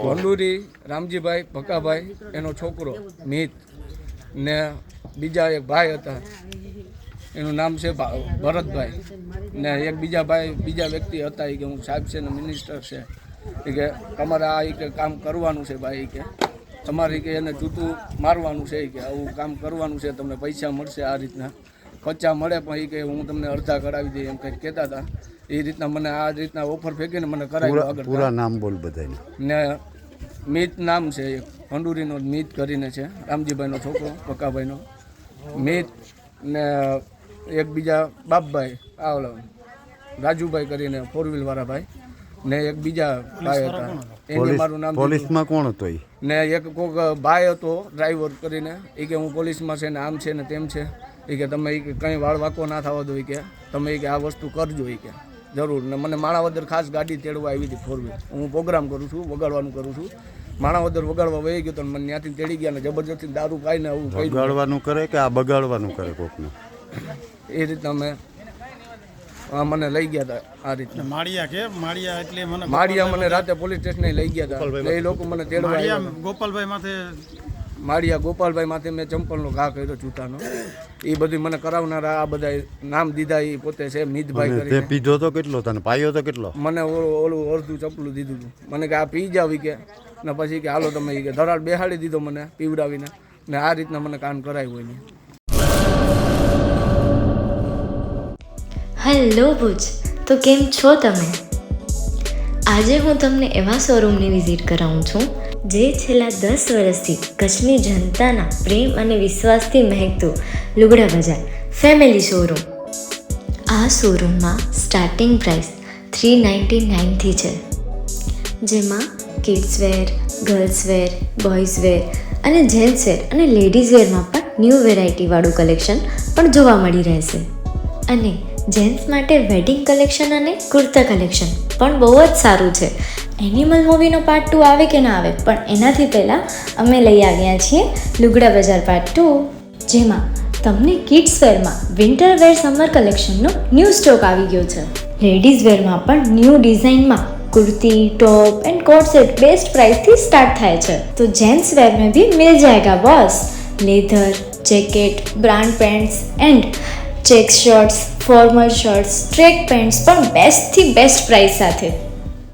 ભંડુરી રામજીભાઈ ભકાભાઈ એનો છોકરો મિત ને બીજા એક ભાઈ હતા એનું નામ છે ભરતભાઈ ને એક બીજા વ્યક્તિ હતા એ કે હું સાહેબ છે ને મિનિસ્ટર છે એ કે તમારે આ કે કામ કરવાનું છે ભાઈ કે તમારે કે એને જૂતું મારવાનું છે કે આવું કામ કરવાનું છે તમને પૈસા મળશે આ રીતના પચ્ચા મળે પણ એ કે હું તમને અડધા કરાવી દઈએ એમ કંઈક કહેતા હતા એ રીતના મને આ રીતના ઓફર ફેંકીને મને કરાવ્યું આગળ પૂરા નામ બોલ બધાને ને મિત નામ છે એક ભંડુરીનો મિત કરીને છે રામજીભાઈનો છોકરો પક્કાભાઈનો મિત ને એક બીજા બાપભાઈ આ રાજુભાઈ કરીને 4 વ્હીલ વાળા ભાઈ ને એક બીજા ભાઈ હતા એને મારું નામ પોલીસમાં કોણ હતો ને એક કોઈક ભાઈ હતો ડ્રાઈવર કરીને એ કે હું પોલીસમાં છે ને આમ છે ને તેમ છે એ કે તમે કંઈ વાળ વાંકો ના થવા દો એ કે તમે કે આ વસ્તુ કરજો એ કે જરૂર ને મને માણાવદર ખાસ ગાડી તેડવા આવી હતી 4 વ્હીલ હું પ્રોગ્રામ કરું છું વગાડવાનું કરું છું માણાવદર વગાડવા વહી ગયો તો મને ત્યાંથી તેડી ગયા ને જબરજસ્તી દારૂ ખાઈને આવું વગાડવાનું કરે કે આ બગાડવાનું કરે કોકને એ રીતના મેં મને લઈ ગયા હતા આ રીતના માળિયા મને રાતે પોલીસ સ્ટેશને લઈ ગયા હતા એ લોકો મને તેડવા માળિયા ગોપાલભાઈ માથે મેં ચંપલનો ઘા કર્યો જૂતાનો એ બધી મને કરાવનારા આ બધા નામ દીધા એ પોતે છે મિતભાઈ કરીને પીધો તો કેટલો તને પાયો તો કેટલો મને ઓલું અડધું ચપલું દીધું હતું મને કે આ પી જાવ કે ને પછી કે હાલો તમે કે ધરાડ બેહાડી દીધો મને પીવડાવીને ને આ રીતના મને કામ કરાવ્યું હોય ને હેલો ભુજ, તો કેમ છો તમે? આજે હું તમને એવા શોરૂમની વિઝિટ કરાવું છું જે છેલ્લા 10 વર્ષથી કચ્છની જનતાના પ્રેમ અને વિશ્વાસથી મહેકતું લુગડા બજાર ફેમિલી શોરૂમ. આ શોરૂમમાં સ્ટાર્ટિંગ પ્રાઇસ 399થી છે, જેમાં kids wear, girls wear, boys wear અને જેન્ટ્સ વેર અને લેડીઝ વેરમાં પણ ન્યૂ વેરાયટીવાળું કલેક્શન પણ જોવા મળી રહેશે. અને જેન્ટ્સ માટે વેડિંગ કલેક્શન અને કુર્તા કલેક્શન પણ બહુ જ સારું છે. એનિમલ મૂવીનો પાર્ટ 2 આવે કે ના આવે, પણ એનાથી પહેલાં અમે લઈ આવ્યા છીએ લુગડા બજાર પાર્ટ 2, જેમાં તમને કિડ્સ વેરમાં વિન્ટર વેર સમર કલેક્શનનો ન્યૂ સ્ટોક આવી ગયો છે. લેડીઝ વેરમાં પણ ન્યૂ ડિઝાઇનમાં kurti, top and coat set best price थी स्टार्ट थाय छे. तो जेंट्स वेर में भी मिल जाएगा boss. Leather, jacket, brand pants and check shirts, formal shirts, track pants पर बेस्ट थी बेस्ट प्राइस साथे.